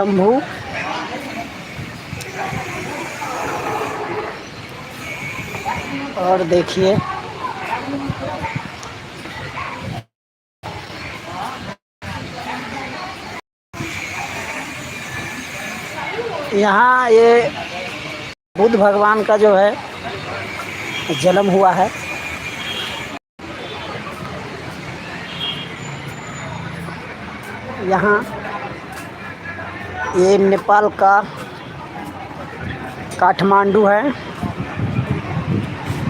शंभू और देखिए यहाँ ये बुद्ध भगवान का जो है जन्म हुआ है। यहाँ ये नेपाल का काठमांडू है।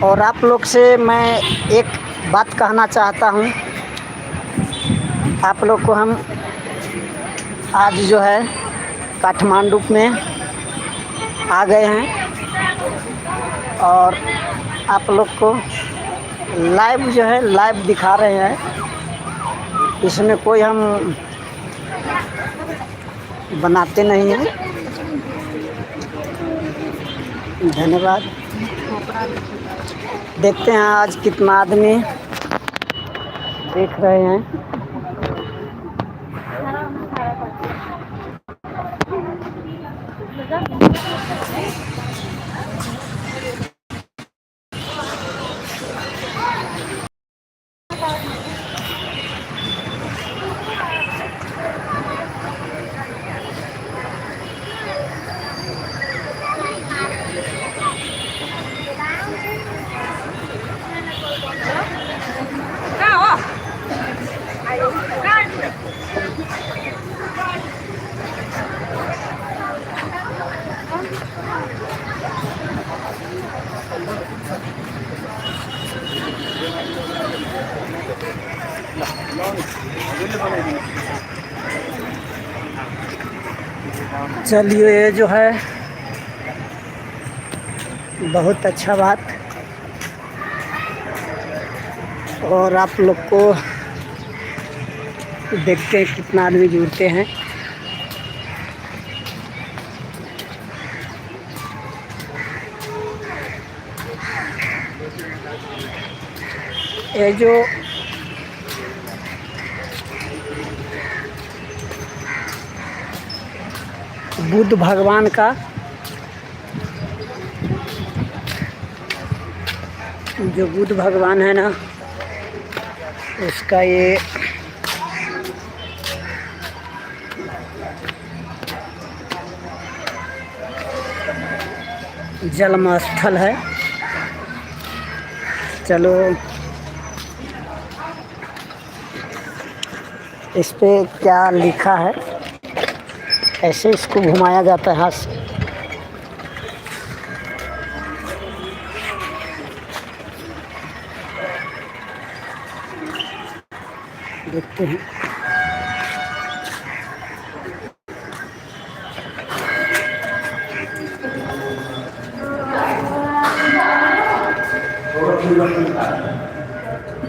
और आप लोग से मैं एक बात कहना चाहता हूँ। आप लोग को हम आज जो है काठमांडू में आ गए हैं और आप लोग को लाइव जो है लाइव दिखा रहे हैं। इसमें कोई हम बनाते नहीं हैं। धन्यवाद। देखते हैं आज कितना आदमी देख रहे हैं। चलिए ये जो है बहुत अच्छा बात। और आप लोग को देखते हैं कितना आदमी जुड़ते हैं। ये जो बुद्ध भगवान का जो बुद्ध भगवान है ना, उसका ये जन्म स्थल है। चलो इस पे क्या लिखा है, ऐसे इसको घुमाया जाता है हाथ से। देखते हैं।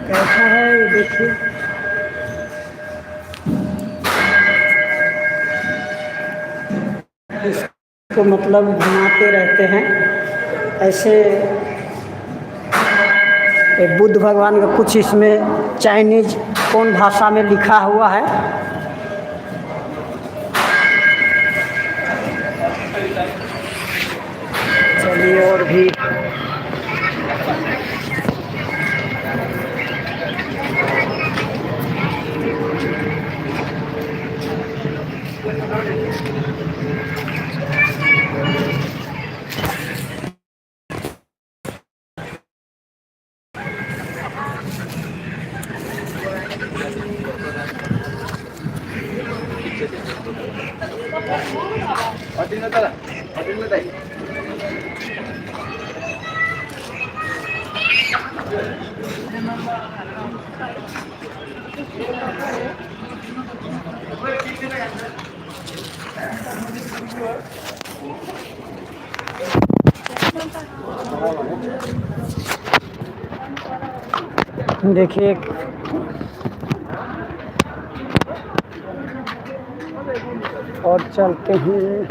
कैसा है ये देखिए। इसको मतलब घुमाते रहते हैं ऐसे। बुद्ध भगवान का कुछ इसमें चाइनीज कौन भाषा में लिखा हुआ है। चलिए और भी देखिए और चलते हैं।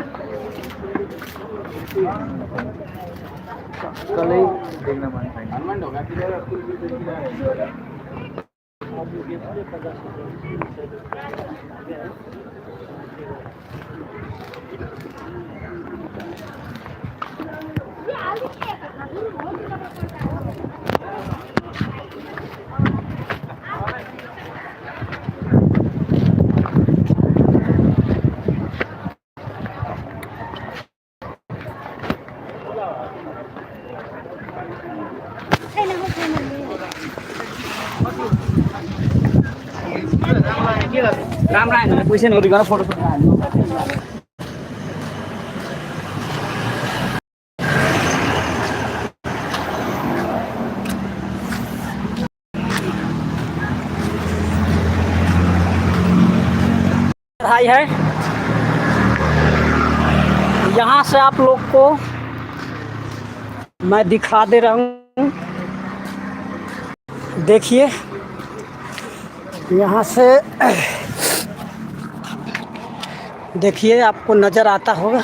कल ही देखना मन राम राम पैसे नहीं फोटो पढ़ाई है। यहाँ से आप लोग को मैं दिखा दे रहा हूँ, देखिए यहाँ से देखिए आपको नज़र आता होगा।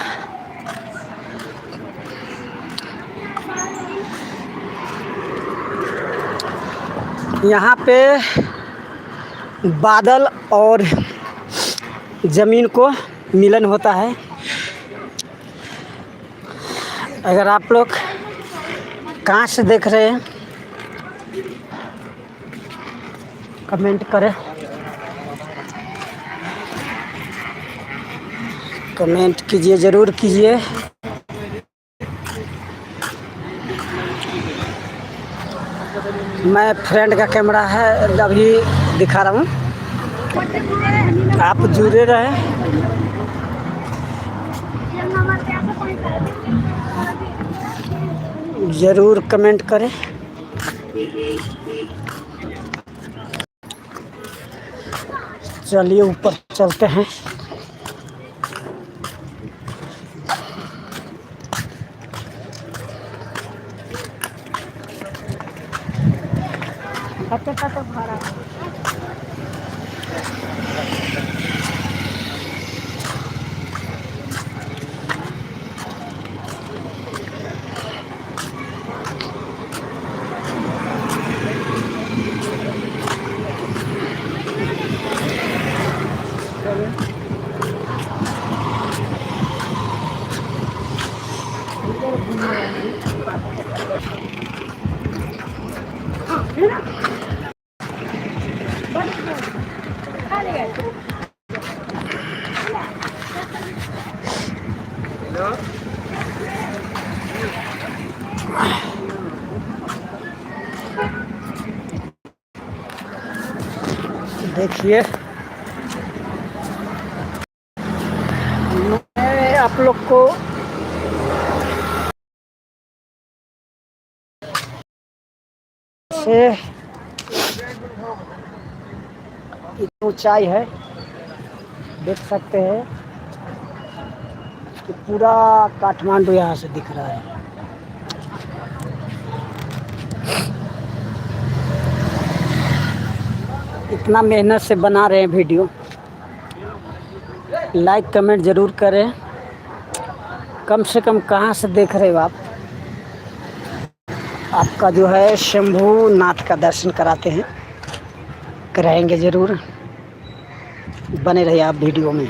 यहाँ पे बादल और ज़मीन को मिलन होता है। अगर आप लोग कहाँ से देख रहे हैं कमेंट करें, कमेंट कीजिए, ज़रूर कीजिए। मैं फ्रेंड का कैमरा है अभी दिखा रहा हूँ, आप जुड़े रहें। ज़रूर कमेंट करें। चलिए ऊपर चलते हैं। देखिए मैं आप लोग को से ऊंचाई है, देख सकते हैं कि पूरा काठमांडू यहाँ से दिख रहा है। इतना मेहनत से बना रहे हैं वीडियो, लाइक कमेंट ज़रूर करें। कम से कम कहाँ से देख रहे हो आप, आपका जो है शंभू नाथ का दर्शन कराते हैं, कराएंगे ज़रूर, बने रहिए आप वीडियो में।